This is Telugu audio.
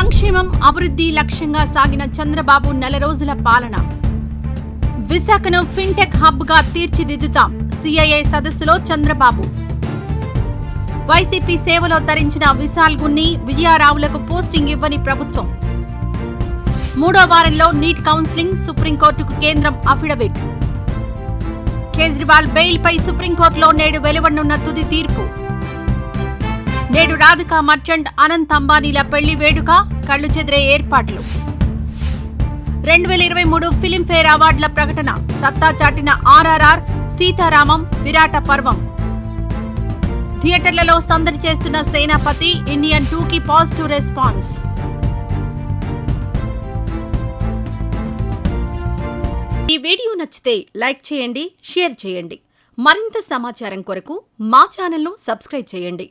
సంక్షేమం అభివృద్ధి లక్ష్యంగా సాగిన చంద్రబాబు నెల రోజుల పాలన. విశాఖను ఫిన్టెక్ హబ్ గా తీర్చిదిద్దుతాం. సిఐఐ సదస్సులో చంద్రబాబు. వైసీపీ సేవలో తరించిన విశాల్ గున్ని, విజయారావులకు పోస్టింగ్ ఇవ్వని ప్రభుత్వం. మూడో వారంలో నీట్ కౌన్సిలింగ్, సుప్రీంకోర్టుకు కేంద్రం అఫిడవిట్. కేజ్రీవాల్ బెయిల్పై సుప్రీంకోర్టులో నేడు వెలువడనున్న తుది తీర్పు. నేడు రాధికా మర్చెంట్, అనంత్ అంబానీల పెళ్లి వేడుక, కళ్లు చెదిరే ఏర్పాట్లు. 2023 ఫిలింఫేర్ అవార్డుల ప్రకటన. సత్తా చాటిన ఆర్ఆర్ఆర్, సీతారామం, విరాట పర్వం. థియేటర్లలో సందడి చేస్తున్న సేనాపతి, ఇండియన్ 2కి పాజిటివ్ రెస్పాన్స్. ఈ వీడియో నచ్చితే లైక్ చేయండి, షేర్ చేయండి. మరింత సమాచారం కొరకు మా ఛానల్ను సబ్స్క్రైబ్ చేయండి.